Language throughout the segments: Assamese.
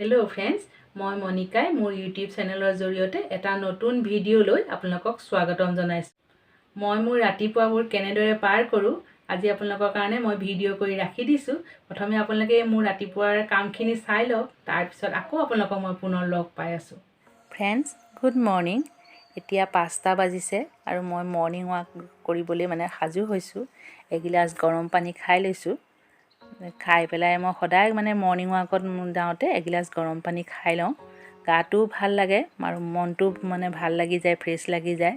हेलो फ्रेंड्स, मैं मनिकाय मोर यूट्यूब चैनेलर जरिए एटा नतुन भिडिओ লৈ আপোনালোকক स्वागतम জনাইছো। মই মোৰ ৰাতিপুৱাবোৰ কেনেদৰে পাৰ কৰো আজি আপোনালোকৰ কাৰণে মই ভিডিও কৰি ৰাখি দিছো। প্ৰথমে আপোনালোকে মোৰ ৰাতিপুৱাৰ কামখিনি চাই লওক, তাৰ পিছত আকৌ আপোনালোকক মই পুনৰ লগ পাই আছো। Friends good morning. এতিয়া 5টা বাজিছে আৰু মই মৰ্নিং ৱাক কৰিবলৈ মানে সাজু হৈছো। এগিলাস গৰম পানী খাই লৈছো। খাই পেলাই মই সদায় মানে মৰ্নিং ৱাকত যাওঁতে এগিলাস গৰম পানী খাই লওঁ। গাটো ভাল লাগে আৰু মনটো মানে ভাল লাগি যায়, ফ্ৰেছ লাগি যায়।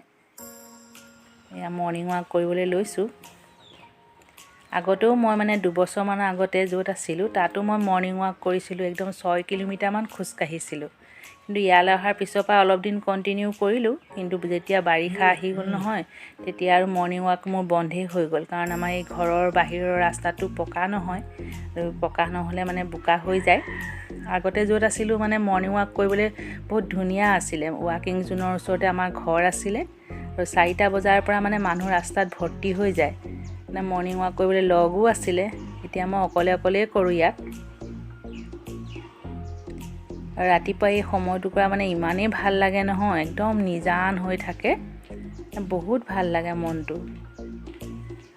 এয়া মৰ্নিং ৱাক কৰিবলৈ লৈছো। আগতেও মই মানে 2 বছৰ মান আগতে য'ত আছিলো তাতো মই মৰ্নিং ৱাক কৰিছিলো, একদম 6 কিলোমিটাৰ মান খোজ কাঢ়িছিলো। কিন্তু ইয়ালৈ অহাৰ পিছৰ পৰা অলপ দিন কন্টিনিউ কৰিলো, কিন্তু যেতিয়া বাৰিষা আহি গ'ল নহয় তেতিয়া আৰু মৰ্নিং ৱাক মোৰ বন্ধই হৈ গ'ল। কাৰণ আমাৰ এই ঘৰৰ বাহিৰৰ ৰাস্তাটো পকা নহয়, আৰু পকা নহ'লে মানে বোকা হৈ যায়। আগতে য'ত আছিলো মানে মৰ্নিং ৱাক কৰিবলৈ বহুত ধুনীয়া আছিলে। ৱাকিং জোনৰ ওচৰতে আমাৰ ঘৰ আছিলে আৰু 4টা বজাৰ পৰা মানে মানুহ ৰাস্তাত ভৰ্তি হৈ যায়। মানে মৰ্নিং ৱাক কৰিবলৈ লগো আছিলে। এতিয়া মই অকলে কৰো ইয়াত। আৰু ৰাতিপুৱা এই সময়টুকুৰা মানে ইমানেই ভাল লাগে নহয়, একদম নিজান হৈ থাকে, বহুত ভাল লাগে মনটো।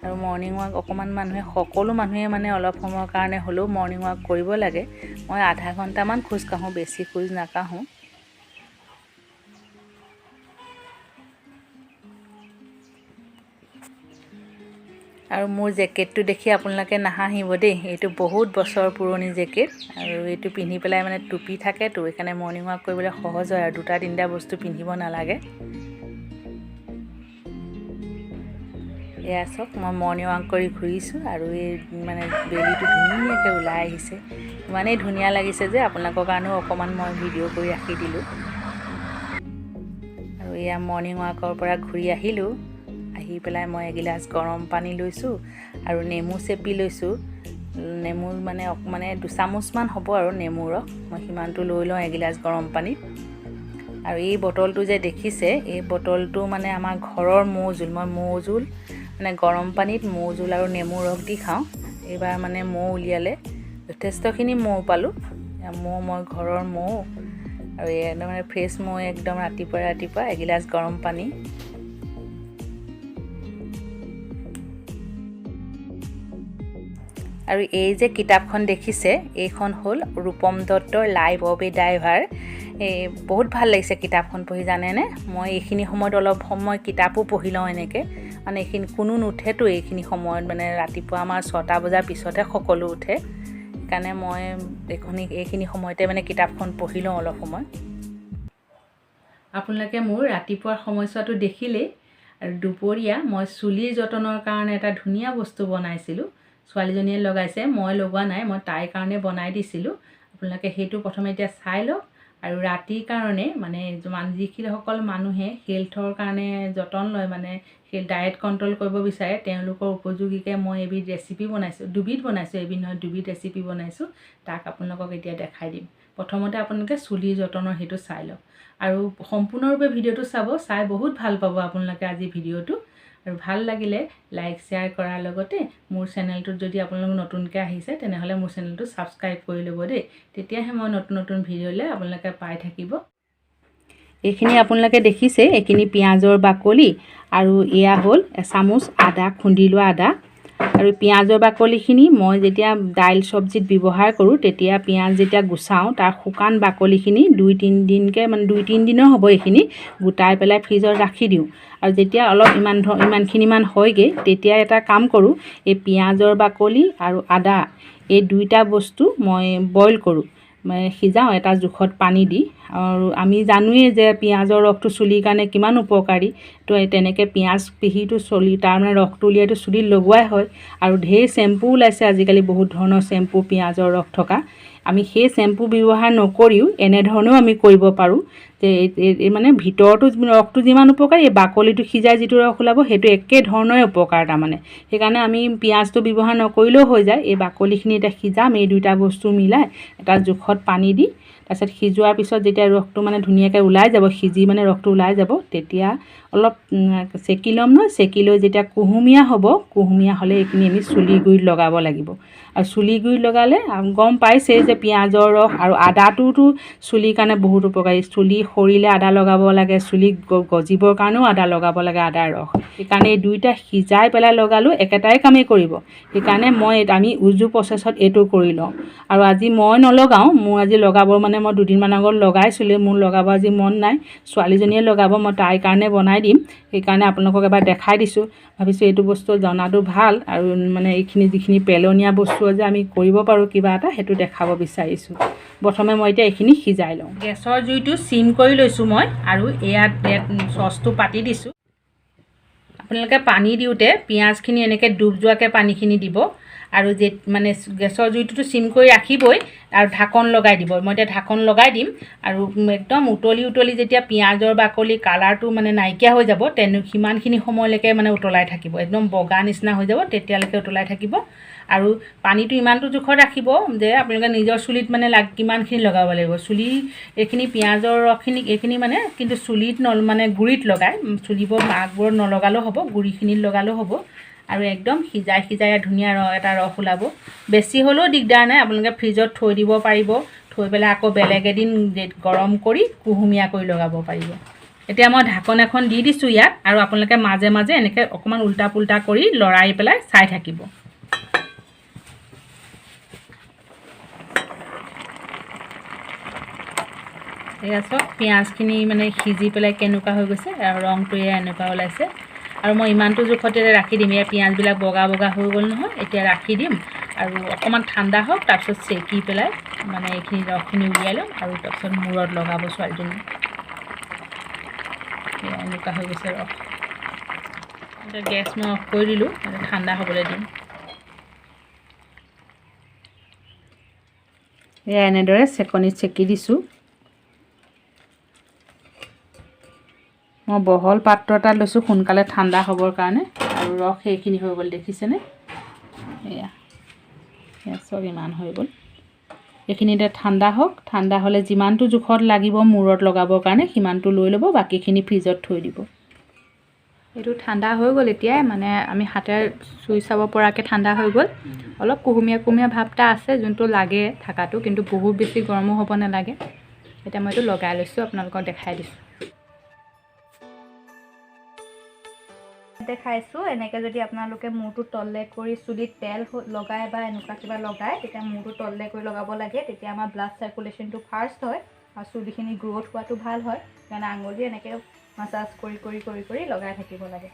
আৰু মৰ্নিং ৱাক অকমান সকলো মানুহে মানে অলপ সময়ৰ কাৰণে হ'লেও মৰ্নিং ৱাক কৰিব লাগে। মই আধা ঘণ্টামান খোজ কাঢ়ো, বেছি খোজ নাকাঢ়ো। আৰু মোৰ জেকেটটো দেখি আপোনালোকে নাহাঁহিব দেই, এইটো বহুত বছৰ পুৰণি জেকেট। আৰু এইটো পিন্ধি পেলাই মানে টুপি থাকেতো, সেইকাৰণে মৰ্নিং ৱাক কৰিবলৈ সহজ হয় আৰু 2-3টা বস্তু পিন্ধিব নালাগে। এয়া চাওক, মই মৰ্নিং ৱাক কৰি ঘূৰিছো আৰু এই মানে বেলিটো ধুনীয়াকৈ ওলাই আহিছে। ইমানেই ধুনীয়া লাগিছে যে আপোনালোকৰ কাৰণেও অকণমান মই ভিডিঅ' কৰি ৰাখি দিলোঁ। আৰু এয়া মৰ্নিং ৱাকৰ পৰা ঘূৰি আহিলোঁ। আহি পেলাই মই এগিলাস গৰম পানী লৈছো আৰু নেমু চেপি লৈছো। নেমু মানে 2 চামুচমান হ'ব আৰু নেমু ৰস, মই সিমানটো লৈ লওঁ এগিলাস গৰম পানীত। আৰু এই বটলটো যে দেখিছে, এই বটলটো মানে আমাৰ ঘৰৰ মৌজোল। মই মৌজোল মানে গৰম পানীত মৌজোল আৰু নেমু ৰস দি খাওঁ। এইবাৰ মানে মৌ উলিয়ালে, যথেষ্টখিনি মৌ পালোঁ। মই ঘৰৰ মৌ আৰু একদম ফ্ৰেছ মৌ, একদম ৰাতিপুৱা এগিলাস গৰম পানী। আৰু এই যে কিতাপখন দেখিছে, এইখন হ'ল ৰূপম দত্তৰ লাইফ অফ এ ডাইভাৰ। বহুত ভাল লাগিছে কিতাপখন পঢ়ি, জানেনে? মই এইখিনি সময়ত অলপ সময় কিতাপো পঢ়ি লওঁ এনেকৈ। মানে এইখিনি কোনো নুঠেতো এইখিনি সময়ত, মানে ৰাতিপুৱা আমাৰ 6টা বজাৰ পিছতহে সকলো উঠে। সেইকাৰণে মই এইখিনি সময়তে মানে কিতাপখন পঢ়ি লওঁ অলপ সময়। আপোনালোকে মোৰ ৰাতিপুৱাৰ সময়ছোৱাটো দেখিলেই। আৰু দুপৰীয়া মই চুলিৰ যতনৰ কাৰণে এটা ধুনীয়া বস্তু বনাইছিলো। ছোৱালীজনীয়ে লগাইছে, মই লগোৱা নাই, মই তাইৰ কাৰণে বনাই দিছিলোঁ। আপোনালোকে সেইটো প্ৰথমে এতিয়া চাই লওক। আৰু ৰাতিৰ কাৰণে মানে যিসকল মানুহে হেল্থৰ কাৰণে যতন লয়, মানে ডায়েট কণ্ট্ৰল কৰিব বিচাৰে, তেওঁলোকৰ উপযোগীকৈ মই এবিধ ৰেচিপি বনাইছোঁ। 2বিধ বনাইছোঁ, এবিধ নহয় 2বিধ ৰেচিপি বনাইছোঁ। তাক আপোনালোকক এতিয়া দেখাই দিম। প্ৰথমতে আপোনালোকে চুলিৰ যতনৰ সেইটো চাই লওক আৰু সম্পূৰ্ণৰূপে ভিডিঅ'টো চাই বহুত ভাল পাব আপোনালোকে আজি ভিডিঅ'টো। আৰু ভাল লাগিলে লাইক শ্বেয়াৰ কৰাৰ লগতে মোৰ চেনেলটোত যদি আপোনালোক নতুনকৈ আহিছে তেনেহ'লে মোৰ চেনেলটো ছাবস্ক্ৰাইব কৰি ল'ব দেই। তেতিয়াহে মই নতুন ভিডিঅ'লৈ আপোনালোকে পাই থাকিব। এইখিনি আপোনালোকে দেখিছে, এইখিনি পিঁয়াজৰ বাকলি আৰু এয়া হ'ল এচামুচ আদা, খুন্দি লোৱা আদা। আৰু পিঁয়াজৰ বাকলিখিনি মই যেতিয়া দাইল চব্জিত ব্যৱহাৰ কৰোঁ, তেতিয়া পিঁয়াজ যেতিয়া গুচাওঁ তাৰ শুকান বাকলিখিনি 2-3 দিনকৈ, মানে 2-3 দিনৰ হ'ব, এইখিনি গোটাই পেলাই ফ্ৰিজত ৰাখি দিওঁ। আৰু যেতিয়া অলপ ইমানখিনিমান হয়গৈ, তেতিয়া এটা কাম কৰোঁ, এই পিঁয়াজৰ বাকলি আৰু আদা এই 2টা বস্তু মই বইল কৰোঁ, মানে সিজাওঁ এটা জোখত পানী দি। আৰু আমি জানোৱেই যে পিঁয়াজৰ ৰসটো চুলিৰ কাৰণে কিমান উপকাৰী। তো তেনেকৈ পিঁয়াজ পিহিটো তাৰমানে ৰসটো উলিয়াইটো চুলিত লগোৱাই হয়। আৰু ঢেৰ চেম্পু ওলাইছে আজিকালি, বহুত ধৰণৰ চেম্পু পিঁয়াজৰ ৰস থকা। আমি সেই চেম্পু ব্যৱহাৰ নকৰিও এনেধৰণেও আমি কৰিব পাৰোঁ। যে মানে ভিতৰতো ৰসটো যিমান উপকাৰী, এই বাকলিটো সিজাই যিটো ৰস ওলাব সেইটো একেধৰণৰে উপকাৰ তাৰমানে। সেইকাৰণে আমি পিঁয়াজটো ব্যৱহাৰ নকৰিলেও হৈ যায়। এই বাকলিখিনি এতিয়া সিজাম, এই 2টা বস্তু মিলাই এটা জোখত পানী দি। তাৰপিছত সিজোৱাৰ পিছত যেতিয়া ৰসটো মানে ধুনীয়াকৈ ওলাই যাব, সিজি মানে ৰসটো ওলাই যাব, তেতিয়া অলপ চেকি ল'ম নহয়। চেকি লৈ যেতিয়া কুহুমীয়া হ'ব, কুহুমীয়া হ'লে এইখিনি আমি চুলিৰ গুৰিত লগাব লাগিব। আৰু চুলিৰ গুৰিত লগালে গম পাইছেই যে পিঁয়াজৰ ৰস আৰু আদাটোতো চুলিৰ কাৰণে বহুত উপকাৰী। চুলি সৰিলে আদা লগাব লাগে, চুলি গজিবৰ কাৰণেও আদা লগাব লাগে, আদাৰ ৰস। সেইকাৰণে এই দুইটা সিজাই পেলাই লগালেও একেটাই কামেই কৰিব। সেইকাৰণে আমি উজু প্ৰচেছত এইটো কৰি লওঁ। আৰু আজি মই নলগাওঁ, মোৰ আজি লগাব মানে মই দুদিনমান আগত লগাইছিলোঁ, মোৰ লগাব আজি মন নাই, ছোৱালীজনীয়ে লগাব, মই তাইৰ কাৰণে বনাই দিম। সেইকাৰণে আপোনালোকক এবাৰ দেখাই দিছোঁ। ভাবিছোঁ এইটো বস্তু জনাটো ভাল, আৰু মানে এইখিনি যিখিনি পেলনীয়া বস্তু যে আমি কৰিব পাৰোঁ কিবা এটা, সেইটো দেখাব বিচাৰিছোঁ। প্ৰথমে মই এতিয়া এইখিনি সিজাই লওঁ। গেছৰ জুইটো চিম কৰি লৈছোঁ মই, আৰু ইয়াত চচটো পাতি দিছোঁ। আপোনালোকে পানী দিওঁতে পিঁয়াজখিনি এনেকৈ ডুব যোৱাকৈ পানীখিনি দিব, আৰু মানে গেছৰ জুইটোতো চিম কৰি ৰাখিবই, আৰু ঢাকন লগাই দিব। মই এতিয়া ঢাকন লগাই দিম, আৰু একদম উতলি যেতিয়া পিঁয়াজৰ বাকলি কালাৰটো মানে নাইকিয়া হৈ যাব, সিমানখিনি সময়লৈকে মানে উতলাই থাকিব, একদম বগা নিচিনা হৈ যাব, তেতিয়ালৈকে উতলাই থাকিব। আৰু পানীটো ইমানটো জোখত ৰাখিব যে আপোনালোকে নিজৰ চুলিত মানে কিমানখিনি লগাব লাগিব। চুলি এইখিনি পিঁয়াজৰ ৰসখিনি এইখিনি মানে কিন্তু চুলিত মানে গুৰিত লগাই, চুলিবোৰ আগবোৰত নলগালেও হ'ব, গুৰিখিনিত লগালেও হ'ব। আৰু একদম সিজাই ধুনীয়া এটা ৰস ওলাব। বেছি হ'লেও দিগদাৰ নাই, আপোনালোকে ফ্ৰিজত থৈ দিব পাৰিব, থৈ পেলাই আকৌ বেলেগ এদিন গৰম কৰি কুহুমীয়া কৰি লগাব পাৰিব। এতিয়া মই ঢাকন এখন দি দিছোঁ ইয়াত, আৰু আপোনালোকে মাজে মাজে এনেকৈ অকণমান উল্টা পুল্টা কৰি লৰাই পেলাই চাই থাকিব। এয়া চাওক পিঁয়াজখিনি মানে সিজি পেলাই কেনেকুৱা হৈ গৈছে, আৰু ৰংটো এনেকুৱা ওলাইছে। আৰু মই ইমানটো জোখতে ৰাখি দিম। ইয়াৰ পিঁয়াজবিলাক বগা হৈ গ'ল নহয়, এতিয়া ৰাখি দিম, আৰু অকণমান ঠাণ্ডা হওক, তাৰপিছত চেকি পেলাই মানে এইখিনি ৰসখিনি উলিয়াই ল'ম, আৰু তাৰপিছত মূৰত লগাব ছোৱালীজনী। এনেকুৱা হৈ গৈছে ৰস। এতিয়া গেছ মই অফ কৰি দিলোঁ, ঠাণ্ডা হ'বলৈ দিম। এয়া এনেদৰে চেকনিত চেকি দিছোঁ। মই বহল পাত্ৰ এটা লৈছোঁ সোনকালে ঠাণ্ডা হ'বৰ কাৰণে, আৰু ৰস সেইখিনি হৈ গ'ল, দেখিছেনে? এয়া চব ইমান হৈ গ'ল। এইখিনি এতিয়া ঠাণ্ডা হওক, ঠাণ্ডা হ'লে যিমানটো জোখত লাগিব মূৰত লগাবৰ কাৰণে সিমানটো লৈ ল'ব, বাকীখিনি ফ্ৰিজত থৈ দিব। এইটো ঠাণ্ডা হৈ গ'ল এতিয়াই, মানে আমি হাতেৰে চুই চাব পৰাকৈ ঠাণ্ডা হৈ গ'ল। অলপ কুহুমীয়া ভাৱ এটা আছে, যোনটো লাগে থকাটো, কিন্তু বহুত বেছি গৰমো হ'ব নালাগে। এতিয়া মই এইটো লগাই লৈছোঁ, আপোনালোকক দেখাই দিছোঁ। দেখাইছোঁ এনেকৈ যদি আপোনালোকে মূৰটো তললে কৰি চুলিত তেল লগাই বা এনেকুৱা কিবা লগায়, তেতিয়া মূৰটো তললে কৰি লগাব লাগে। তেতিয়া আমাৰ ব্লাড চাৰ্কুলেশ্যনটো ফাৰ্ষ্ট হয়, আৰু চুলিখিনি গ্ৰ'থ হোৱাটো ভাল হয়। সেইকাৰণে আঙুলি এনেকৈ মাছাজ কৰি লগাই থাকিব লাগে।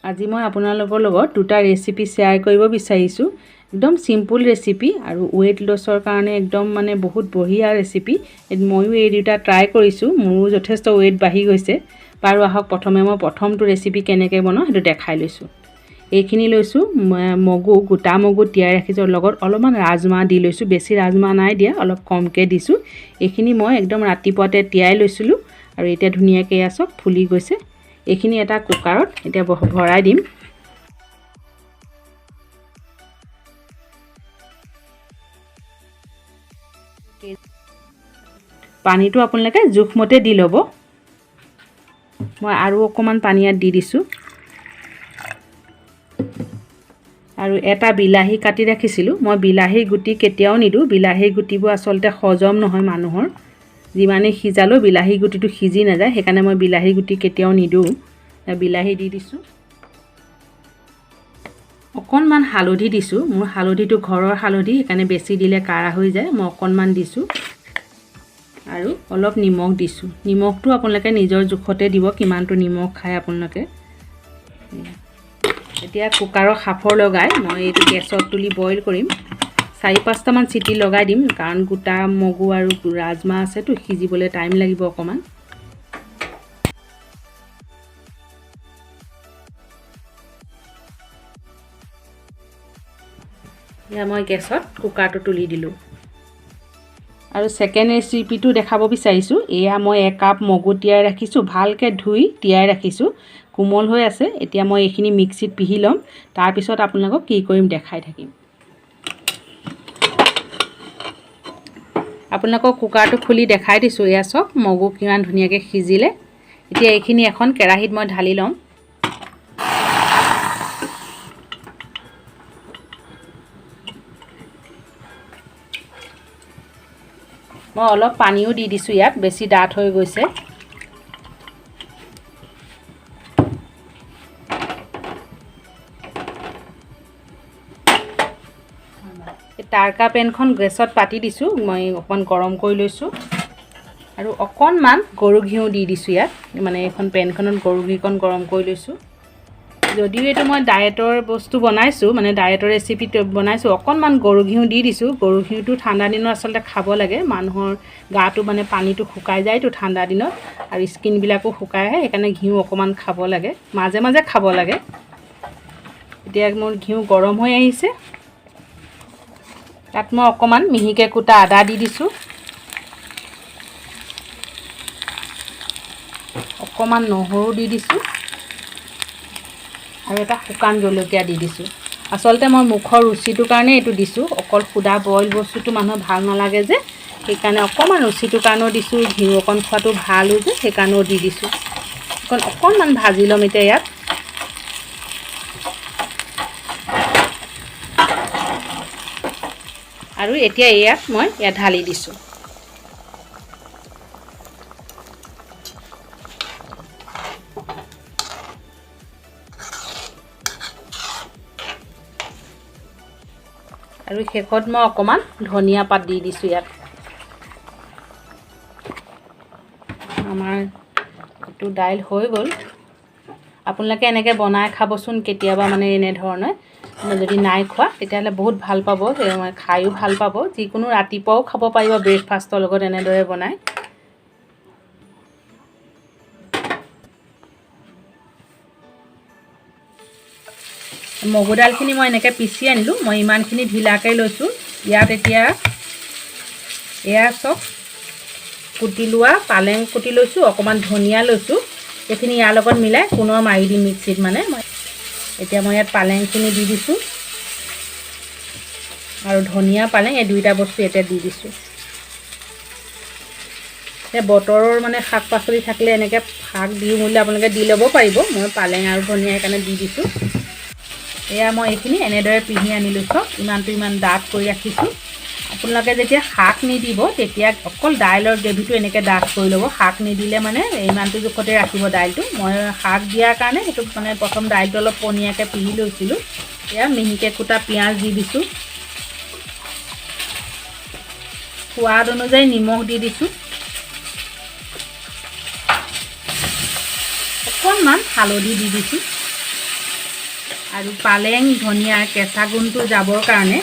আজি মই আপোনালোকৰ লগত দুটা ৰেচিপি শ্বেয়াৰ কৰিব বিচাৰিছোঁ। একদম চিম্পুল ৰেচিপি, আৰু ৱেইট লছৰ কাৰণে একদম মানে বহুত বঢ়িয়া ৰেচিপি। ময়ো এই দুটা ট্ৰাই কৰিছোঁ, মোৰো যথেষ্ট ৱেইট বাঢ়ি গৈছে। বাৰু আহক, প্ৰথমে মই প্ৰথমটো ৰেচিপি কেনেকৈ বনাওঁ সেইটো দেখাই লৈছোঁ। এইখিনি লৈছোঁ মগু, গোটা মগু তিয়াই ৰাখিছোঁ, লগত অলপমান ৰাজমাহ দি লৈছোঁ। বেছি ৰাজমাহ নাই দিয়া, অলপ কমকৈ দিছোঁ। এইখিনি মই একদম ৰাতিপুৱাতে তিয়াই লৈছিলোঁ, আৰু এতিয়া ধুনীয়াকৈ চব ফুলি গৈছে। এইখিনি এটা কুকাৰত এতিয়া ভৰাই দিম। পানীটো আপোনালোকে জোখমতে দি ল'ব। মই আৰু অকণমান পানী ইয়াত দি দিছোঁ। আৰু এটা বিলাহী কাটি ৰাখিছিলোঁ, মই বিলাহীৰ গুটি কেতিয়াও নিদিওঁ। বিলাহীৰ গুটিবোৰ আচলতে হজম নহয় মানুহৰ, যিমানেই সিজালেও বিলাহী গুটিটো সিজি নাযায়, সেইকাৰণে মই বিলাহী গুটি কেতিয়াও নিদিওঁ। বিলাহী দি দিছোঁ। অকণমান হালধি দিছোঁ, মোৰ হালধিটো ঘৰৰ হালধি, সেইকাৰণে বেছি দিলে কাঢ়া হৈ যায়, মই অকণমান দিছোঁ। আৰু অলপ নিমখ দিছোঁ। নিমখটো আপোনালোকে নিজৰ জোখতে দিব, কিমানটো নিমখ খায় আপোনালোকে। এতিয়া কুকাৰৰ সাফৰ লগাই মই এইটো গেছত তুলি বইল কৰিম। 4-5টামান চিটি লগাই দিম, কাৰণ গোটা মগু আৰু ৰাজমাহ আছেতো, সিজিবলৈ টাইম লাগিব অকণমান। এতিয়া মই গেছত কুকাৰটো তুলি দিলোঁ। আৰু ছেকেণ্ড ৰেচিপিটো দেখাব বিচাৰিছোঁ। এয়া মই 1 কাপ মগু তিয়াই ৰাখিছোঁ, ভালকৈ ধুই তিয়াই ৰাখিছোঁ, কোমল হৈ আছে। এতিয়া মই এইখিনি মিক্সিত পিহি ল'ম, তাৰপিছত আপোনালোকক কি কৰিম দেখাই থাকিম। আপোনালোকক কুকাৰটো খুলি দেখাই দিছোঁ। এয়া চাওক মগু কিমান ধুনীয়াকৈ সিজিলে। এতিয়া এইখিনি এখন কেৰাহীত মই ঢালি ল'ম। মই অলপ পানীও দি দিছোঁ ইয়াত, বেছি ডাঠ হৈ গৈছে। টাৰ্কা পেনখন গেছত পাতি দিছোঁ, মই অকণমান গৰম কৰি লৈছোঁ আৰু অকণমান গৰু ঘিউ দি দিছোঁ ইয়াত, মানে এইখন পেনখনত গৰু ঘিউকণ গৰম কৰি লৈছোঁ। যদিও এইটো মই ডায়েটৰ বস্তু বনাইছোঁ, মানে ডায়েটৰ ৰেচিপিটো বনাইছোঁ, অকণমান গৰু ঘিউ দি দিছোঁ। গৰু ঘিউটো ঠাণ্ডা দিনত আচলতে খাব লাগে, মানুহৰ গাটো মানে পানীটো শুকাই যায়তো ঠাণ্ডা দিনত আৰু স্কিনবিলাকো শুকাই আহে, সেইকাৰণে ঘিউ অকণমান খাব লাগে, মাজে মাজে খাব লাগে। এতিয়া মোৰ ঘিউ গৰম হৈ আহিছে, তাত মই অকণমান মিহিকৈ কুটা আদা দি দিছোঁ, অকণমান নহৰু দি দিছোঁ আৰু এটা শুকান জলকীয়া দি দিছোঁ। আচলতে মই মুখৰ ৰুচিটোৰ কাৰণে এইটো দিছোঁ, অকল সুদা বইল বস্তুটো মানুহৰ ভাল নালাগে যে, সেইকাৰণে অকণমান ৰুচিটোৰ কাৰণেও দিছোঁ, ঘিউ অকণ খোৱাটো ভালো যে সেইকাৰণেও দি দিছোঁ। অকণমান ভাজি ল'ম এতিয়া ইয়াত। আৰু এতিয়া ইয়াত মই ঢালি দিছোঁ। আৰু শেষত মই অকণমান ধনিয়া পাত দি দিছোঁ ইয়াত। আমাৰ এইটো দাইল হৈ গ'ল। আপোনালোকে এনেকৈ বনাই খাবচোন কেতিয়াবা, মানে এনেধৰণে যদি নাই খোৱা তেতিয়াহ'লে বহুত ভাল পাব, খায়ো ভাল পাব। যিকোনো ৰাতিপুৱাও খাব পাৰিব ব্ৰেকফাষ্টৰ লগত এনেদৰে বনাই। মগু দাইলখিনি মই এনেকৈ পিচি আনিলোঁ, মই ইমানখিনি ঢিলাকৈ লৈছোঁ। ইয়াত এতিয়া এয়া চব কুটি লোৱা পালেং কুটি লৈছোঁ, অকণমান ধনিয়া লৈছোঁ, এইখিনি ইয়াৰ লগত মিলাই পুনৰ মাৰি দিম মিক্সিত। মানে এতিয়া মই ইয়াত পালেংখিনি দি দিছোঁ আৰু ধনিয়া পালেং এই দুইটা বস্তু এতিয়া দি দিছোঁ। এই বতৰৰ মানে শাক পাচলি থাকিলে এনেকৈ শাক দিওঁ বুলি আপোনালোকে দি ল'ব পাৰিব, মই পালেং আৰু ধনিয়া সেইকাৰণে দি দিছোঁ। এয়া মই এইখিনি এনেদৰে পিহি আনিলোঁ চব, ইমান ডাঠ কৰি ৰাখিছোঁ। আপোনালোকে যেতিয়া শাক নিদিব তেতিয়া অকল দাইলৰ গ্ৰেভিটো এনেকৈ ডাঠ কৰি ল'ব, শাক নিদিলে মানে ইমানটো জোখতে ৰাখিব দাইলটো। মই শাক দিয়াৰ কাৰণে সেইটো মানে প্ৰথম দাইলটো অলপ পনীয়াকৈ পিহি লৈছিলোঁ। এয়া মিহিকৈ কুটা পিঁয়াজ দি দিছোঁ, সোৱাদ অনুযায়ী নিমখ দি দিছোঁ, অকণমান হালধি দি দিছোঁ আৰু পালেং ধনিয়াৰ কেঁচা গোন্ধটো যাবৰ কাৰণে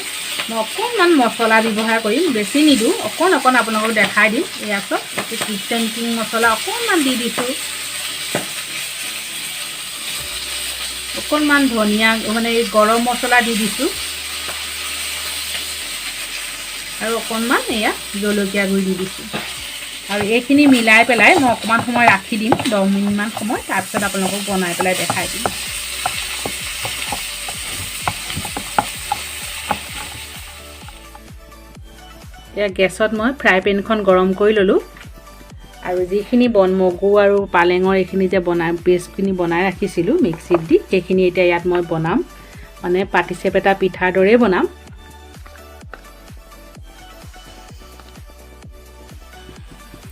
মই অকণমান মছলা ব্যৱহাৰ কৰিম, বেছি নিদিওঁ, অকণ আপোনালোকক দেখাই দিম। এয়া চব কিচেন কিং মছলা অকণমান দি দিছোঁ, অকণমান ধনিয়া মানে গৰম মছলা দি দিছোঁ আৰু অকণমান এয়া জলকীয়া গুড়ি দি দিছোঁ। আৰু এইখিনি মিলাই পেলাই মই অকণমান সময় ৰাখি দিম, 10 মিনিটমান সময়, তাৰপিছত আপোনালোকক বনাই পেলাই দেখাই দিম। এতিয়া গেছত মই ফ্ৰাই পেনখন গৰম কৰি ল'লোঁ আৰু যিখিনি মগু আৰু পালেঙৰ এইখিনি যে পেষ্টখিনি বনাই ৰাখিছিলোঁ মিক্সিত দি, সেইখিনি এতিয়া ইয়াত মই বনাম, মানে পাটিচেপেটা পিঠাৰ দৰেই বনাম।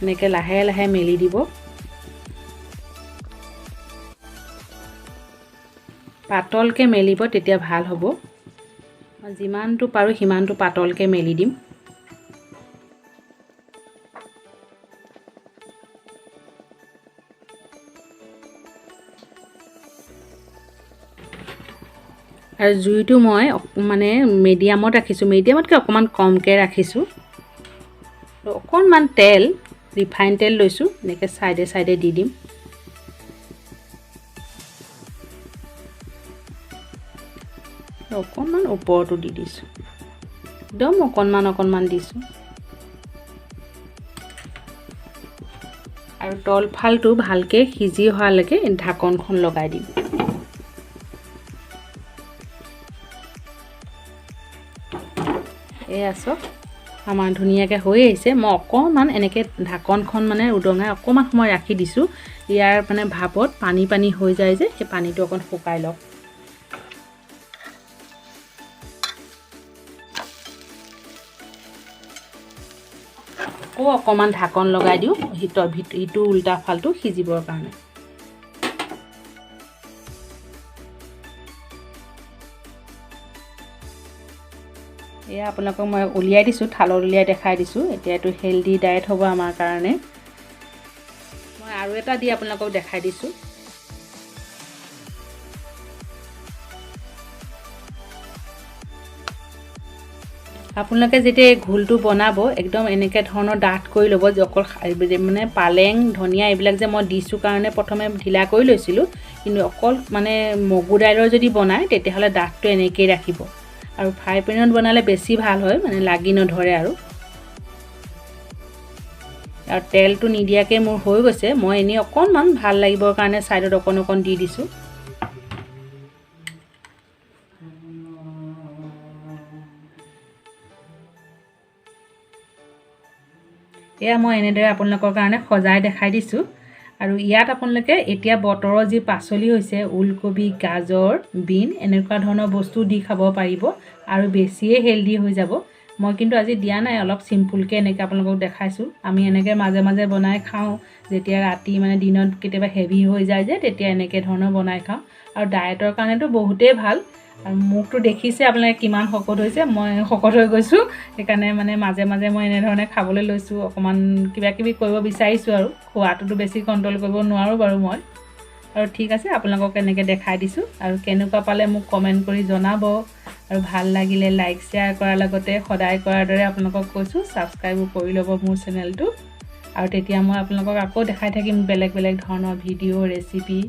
এনেকৈ লাহে লাহে মেলি দিব, পাতলকৈ মেলিব, তেতিয়া ভাল হ'ব। মই যিমানটো পাৰোঁ সিমানটো পাতলকৈ মেলি দিম। আৰু জুইটো মই মানে মিডিয়ামত ৰাখিছোঁ, মিডিয়ামতকৈ অকণমান কমকৈ ৰাখিছোঁ। অকণমান তেল, ৰিফাইন তেল লৈছোঁ, এনেকৈ চাইডে চাইডে দি দিম। অকণমান ওপৰতো দি দিছোঁ, একদম অকণমান দিছোঁ। আৰু তলফালটো ভালকৈ সিজি অহালৈকে ঢাকনখন লগাই দিম। এয়া চব আমাৰ ধুনীয়াকৈ হৈ আহিছে। মই অকণমান এনেকৈ ঢাকনখন মানে উদঙাই অকণমান সময় ৰাখি দিছোঁ, ইয়াৰ মানে ভাপত পানী হৈ যায় যে, সেই পানীটো অকণ শুকাই লওক। আকৌ অকণমান ঢাকন লগাই দিওঁ ইটো উল্টা ফালটো সিজিবৰ কাৰণে। এয়া আপোনালোকক মই উলিয়াই দিছোঁ, থালত উলিয়াই দেখাই দিছোঁ। এতিয়া এইটো হেল্ডি ডায়েট হ'ব আমাৰ কাৰণে। মই আৰু এটা দি আপোনালোকক দেখাই দিছোঁ। আপোনালোকে যেতিয়া এই ঘোলটো বনাব একদম এনেকৈ ধৰণৰ ডাঠ কৰি ল'ব, যে অকল মানে পালেং ধনিয়া এইবিলাক যে মই দিছোঁ কাৰণে প্ৰথমে ঢিলা কৰি লৈছিলোঁ, কিন্তু অকল মানে মগু দাইলৰ যদি বনায় তেতিয়াহ'লে ডাঠটো এনেকৈয়ে ৰাখিব। আৰু ফ্ৰাই পেনত বনালে বেছি ভাল হয়, মানে লাগি নধৰে। আৰু তেলটো নিদিয়াকৈ মোৰ হৈ গৈছে। মই এনেই অকণমান ভাল লাগিবৰ কাৰণে ছাইডত অকণ দি দিছোঁ। এয়া মই এনেদৰে আপোনালোকৰ কাৰণে সজাই দেখাই দিছোঁ। আৰু ইয়াত আপোনালোকে এতিয়া বতৰৰ যি পাচলি হৈছে ওলকবি, গাজৰ, বিন এনেকুৱা ধৰণৰ বস্তু দি খাব পাৰিব আৰু বেছিয়ে হেল্ডি হৈ যাব। মই কিন্তু আজি দিয়া নাই, অলপ চিম্পুলকৈ এনেকৈ আপোনালোকক দেখাইছোঁ। আমি এনেকৈ মাজে মাজে বনাই খাওঁ, যেতিয়া ৰাতি মানে দিনত কেতিয়াবা হেভি হৈ যায় যে তেতিয়া এনেকৈ ধৰণৰ বনাই খাওঁ। আৰু ডায়েটৰ কাৰণেতো বহুতেই ভাল। আৰু মোকতো দেখিছে আপোনালোকে কিমান শকত হৈছে, মই শকত হৈ গৈছোঁ। সেইকাৰণে মানে মাজে মাজে মই এনেধৰণে খাবলৈ লৈছোঁ, অকণমান কিবা কিবি কৰিব বিচাৰিছোঁ। আৰু খোৱাটোতো বেছি কণ্ট্ৰল কৰিব নোৱাৰোঁ বাৰু মই। আৰু ঠিক আছে, আপোনালোকক এনেকৈ দেখাই দিছোঁ। আৰু কেনেকুৱা পালে মোক কমেণ্ট কৰি জনাব। আৰু ভাল লাগিলে লাইক শ্বেয়াৰ কৰাৰ লগতে সদায় কৰাৰ দৰে আপোনালোকক কৈছোঁ ছাবস্ক্ৰাইবো কৰি ল'ব মোৰ চেনেলটো। আৰু তেতিয়া মই আপোনালোকক আকৌ দেখাই থাকিম বেলেগ বেলেগ ধৰণৰ ভিডিঅ' ৰেচিপি।